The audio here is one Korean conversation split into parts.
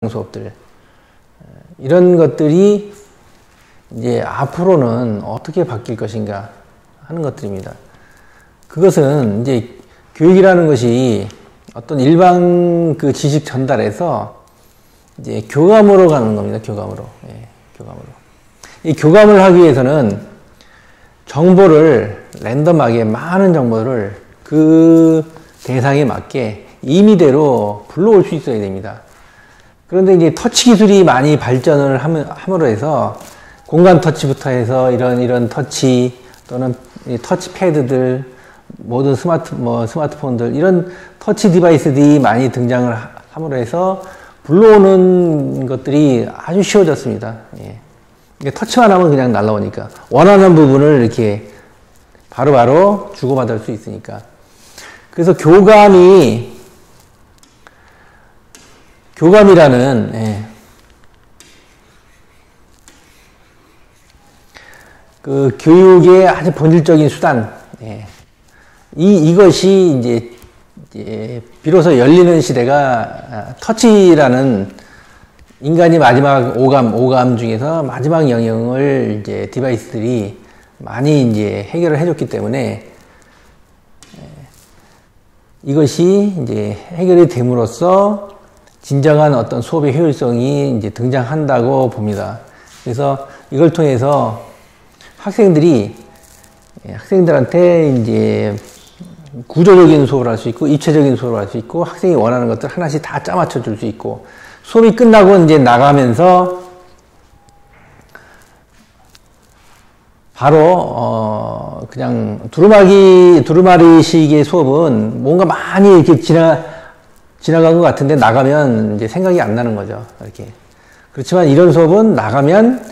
수업들, 이런 것들이 이제 앞으로는 어떻게 바뀔 것인가 하는 것들입니다. 그것은 이제 교육이라는 것이 어떤 일반 그 지식 전달에서 이제 교감으로 가는 겁니다. 교감으로. 예, 교감으로. 이 교감을 하기 위해서는 정보를 랜덤하게 많은 정보를 그 대상에 맞게 임의대로 불러올 수 있어야 됩니다. 그런데 이제 터치 기술이 많이 발전을 함으로 해서 공간 터치부터 해서 이런 터치 또는 터치 패드들, 모든 스마트폰들, 이런 터치 디바이스들이 많이 등장을 함으로 해서 불러오는 것들이 아주 쉬워졌습니다. 예. 터치만 하면 그냥 날라오니까. 원하는 부분을 이렇게 바로바로 주고받을 수 있으니까. 그래서 교감이라는, 예. 그 교육의 아주 본질적인 수단, 예. 이것이 이제 비로소 열리는 시대가 터치라는 인간이 마지막 오감 중에서 마지막 영역을 이제 디바이스들이 많이 이제 해결을 해줬기 때문에 이것이 이제 해결이 됨으로써 진정한 어떤 수업의 효율성이 이제 등장한다고 봅니다. 그래서 이걸 통해서 학생들한테 이제 구조적인 수업을 할 수 있고, 입체적인 수업을 할 수 있고, 학생이 원하는 것들 하나씩 다 짜맞춰 줄 수 있고, 수업이 끝나고 이제 나가면서 바로 그냥 두루마리식의 수업은 뭔가 많이 이렇게 지나간 것 같은데 나가면 이제 생각이 안 나는 거죠. 이렇게. 그렇지만 이런 수업은 나가면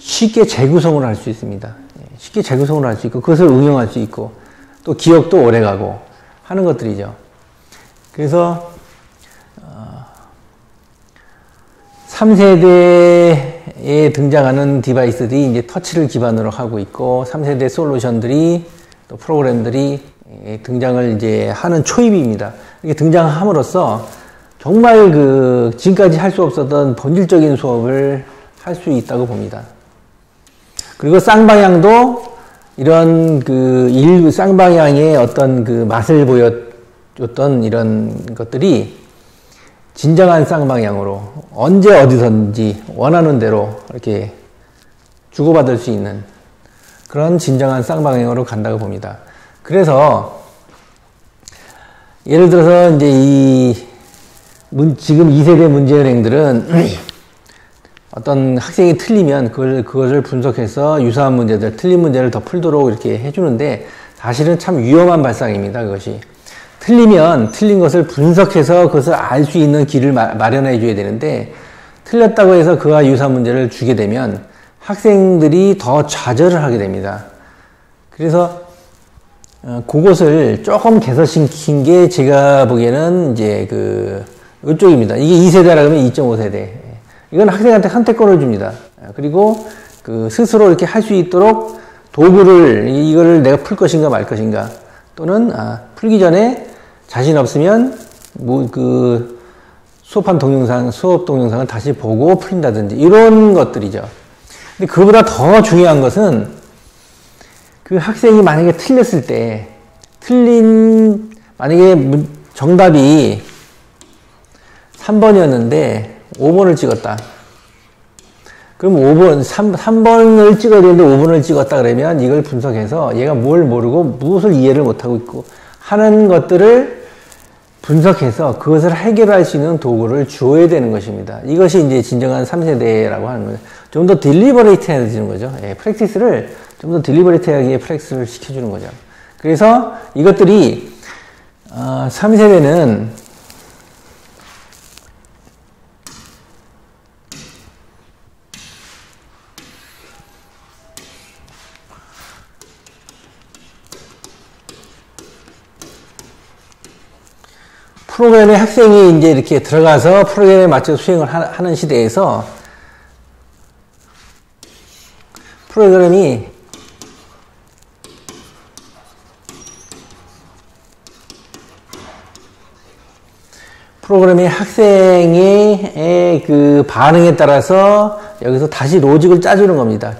쉽게 재구성을 할 수 있습니다. 쉽게 재구성을 할 수 있고, 그것을 응용할 수 있고, 또 기억도 오래 가고 하는 것들이죠. 그래서 3세대에 등장하는 디바이스들이 이제 터치를 기반으로 하고 있고, 3세대 솔루션들이 또 프로그램들이 등장을 이제 하는 초입입니다. 이게 등장함으로써 정말 그 지금까지 할 수 없었던 본질적인 수업을 할 수 있다고 봅니다. 그리고 쌍방향도 이런 그 쌍방향의 어떤 그 맛을 보여줬던 이런 것들이 진정한 쌍방향으로 언제 어디서든지 원하는 대로 이렇게 주고받을 수 있는 그런 진정한 쌍방향으로 간다고 봅니다. 그래서 예를 들어서 이제 지금 2세대 문제은행들은 어떤 학생이 틀리면 그것을 분석해서 유사한 문제들, 틀린 문제를 더 풀도록 이렇게 해주는데 사실은 참 위험한 발상입니다. 그것이. 틀리면 틀린 것을 분석해서 그것을 알 수 있는 길을 마련해 줘야 되는데 틀렸다고 해서 그와 유사한 문제를 주게 되면 학생들이 더 좌절을 하게 됩니다. 그래서 그것을 조금 개선시킨 게 제가 보기에는 이제 이쪽입니다. 이게 2세대라 그러면 2.5세대. 이건 학생한테 선택권을 줍니다. 그리고 스스로 이렇게 할 수 있도록 도구를, 이거를 내가 풀 것인가 말 것인가, 또는, 풀기 전에 자신 없으면, 수업 동영상을 다시 보고 풀린다든지, 이런 것들이죠. 근데 그보다 더 중요한 것은, 그 학생이 만약에 틀렸을 때, 만약에 정답이 3번이었는데, 5번을 찍었다. 그럼 3번을 찍어야 되는데 5번을 찍었다 그러면 이걸 분석해서 얘가 뭘 모르고 무엇을 이해를 못하고 있고 하는 것들을 분석해서 그것을 해결할 수 있는 도구를 주어야 되는 것입니다. 이것이 이제 진정한 3세대라고 하는 거죠. 좀 더 딜리버레이트해지는 거죠. 예, 프랙티스를 좀 더 딜리버레이트하게 프랙티스를 시켜주는 거죠. 그래서 이것들이 3세대는 프로그램에 학생이 이제 이렇게 들어가서 프로그램에 맞춰 수행을 하는 시대에서 프로그램이 프로그램이 학생의 그 반응에 따라서 여기서 다시 로직을 짜주는 겁니다.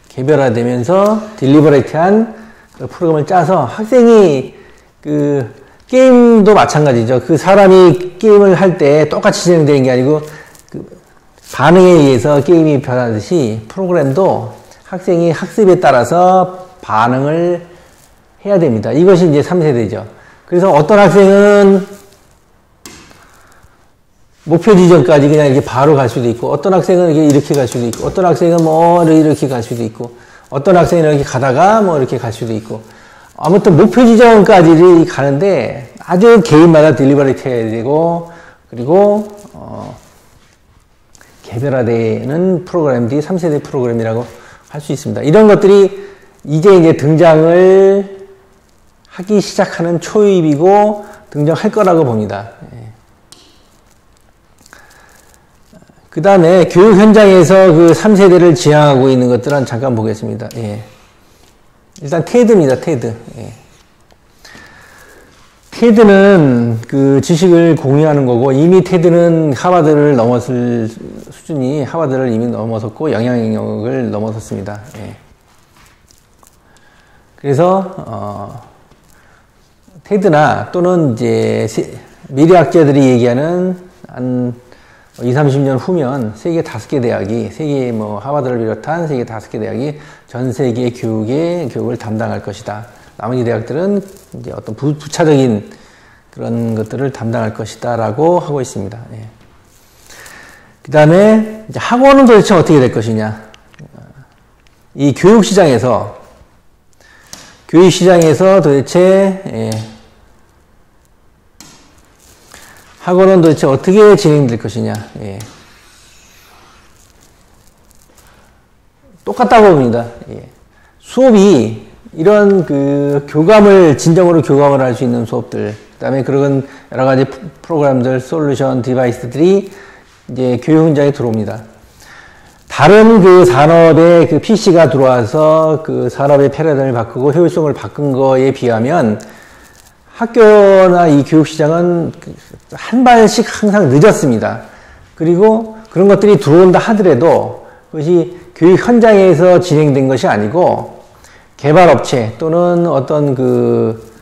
개별화되면서 딜리버레이트한 그 프로그램을 짜서 학생이 그 게임도 마찬가지죠. 그 사람이 게임을 할 때 똑같이 진행되는 게 아니고 그 반응에 의해서 게임이 변하듯이 프로그램도 학생이 학습에 따라서 반응을 해야 됩니다. 이것이 이제 3세대죠. 그래서 어떤 학생은 목표 지점까지 그냥 이렇게 바로 갈 수도 있고, 어떤 학생은 이렇게 갈 수도 있고, 어떤 학생은 뭐 이렇게 갈 수도 있고, 어떤 학생은 이렇게 가다가 뭐 이렇게 갈 수도 있고, 아무튼 목표 지점까지 가는데 아주 개인마다 딜리버리트 해야 되고, 그리고 개별화되는 프로그램들이 3세대 프로그램이라고 할 수 있습니다. 이런 것들이 이제 등장을 하기 시작하는 초입이고 등장할 거라고 봅니다. 그 다음에 교육 현장에서 그 3세대를 지향하고 있는 것들은 잠깐 보겠습니다. 예. 일단 테드입니다. 테드. 예. 테드는 그 지식을 공유하는 거고, 이미 테드는 하버드를 넘었을 수준이 하버드를 이미 넘어섰고 영향력을 넘어섰습니다. 예. 그래서 테드나 또는 이제 미래학자들이 얘기하는 한 20, 30년 후면 세계 5개 대학이, 세계 뭐 하버드를 비롯한 세계 5개 대학이 전 세계 교육을 담당할 것이다. 나머지 대학들은 이제 어떤 부차적인 그런 것들을 담당할 것이다 라고 하고 있습니다. 예. 그 다음에 학원은 도대체 어떻게 될 것이냐. 이 교육시장에서 도대체 학원은 도대체 어떻게 진행될 것이냐. 예. 똑같다고 봅니다. 예. 수업이 이런 그 진정으로 교감을 할 수 있는 수업들, 그 다음에 그런 여러 가지 프로그램들, 솔루션, 디바이스들이 이제 교육 현장에 들어옵니다. 다른 그 산업에 그 PC가 들어와서 그 산업의 패러다임을 바꾸고 효율성을 바꾼 거에 비하면 학교나 이 교육시장은 한 발씩 항상 늦었습니다. 그리고 그런 것들이 들어온다 하더라도 그것이 교육 현장에서 진행된 것이 아니고 개발업체 또는 어떤 그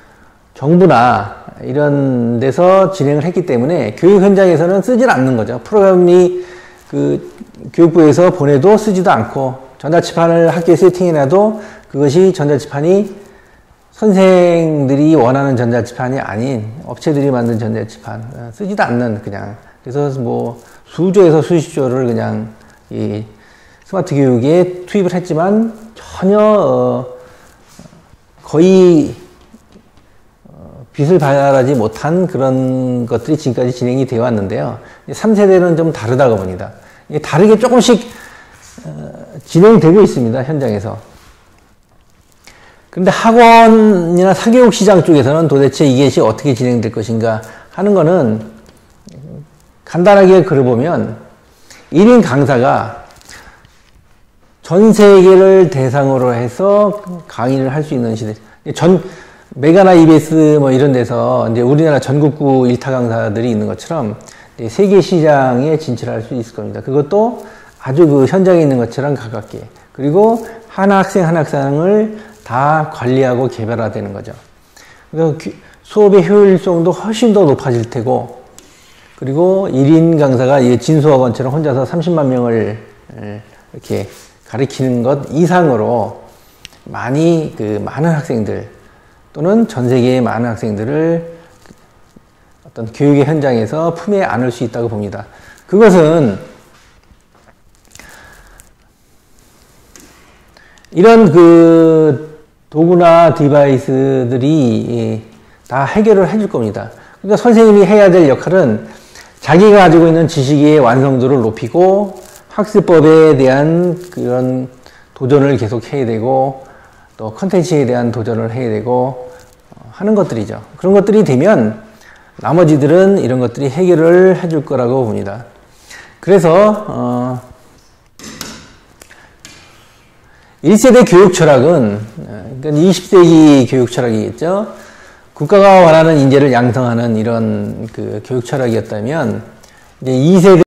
정부나 이런 데서 진행을 했기 때문에 교육 현장에서는 쓰질 않는 거죠. 프로그램이 그 교육부에서 보내도 쓰지도 않고, 전자치판을 학교에 세팅해놔도 그것이 전자치판이 선생들이 원하는 전자치판이 아닌 업체들이 만든 전자치판, 쓰지도 않는 그냥. 그래서 뭐 수조에서 수십조를 그냥 이 스마트 교육에 투입을 했지만 전혀 거의 빛을 발하지 못한 그런 것들이 지금까지 진행이 되어 왔는데요. 3세대는 좀 다르다고 봅니다. 다르게 조금씩 진행되고 있습니다. 현장에서. 그런데 학원이나 사교육 시장 쪽에서는 도대체 이것이 어떻게 진행될 것인가 하는 거는 간단하게 글을 보면 1인 강사가 전 세계를 대상으로 해서 강의를 할 수 있는 시대. 메가나 EBS 뭐 이런 데서 이제 우리나라 전국구 일타 강사들이 있는 것처럼 세계 시장에 진출할 수 있을 겁니다. 그것도 아주 그 현장에 있는 것처럼 가깝게. 그리고 한 학생을 다 관리하고 개별화되는 거죠. 그래서 수업의 효율성도 훨씬 더 높아질 테고, 그리고 1인 강사가 진수학원처럼 혼자서 30만 명을 이렇게 가르치는 것 이상으로 많은 학생들 또는 전 세계의 많은 학생들을 어떤 교육의 현장에서 품에 안을 수 있다고 봅니다. 그것은 이런 그 도구나 디바이스들이 다 해결을 해줄 겁니다. 그러니까 선생님이 해야 될 역할은 자기가 가지고 있는 지식의 완성도를 높이고 학습법에 대한 그런 도전을 계속 해야 되고, 또 컨텐츠에 대한 도전을 해야 되고 하는 것들이죠. 그런 것들이 되면 나머지들은 이런 것들이 해결을 해줄 거라고 봅니다. 그래서 1세대 교육 철학은, 그러니까 20세기 교육 철학이겠죠. 국가가 원하는 인재를 양성하는 이런 그 교육 철학이었다면 이제 2세대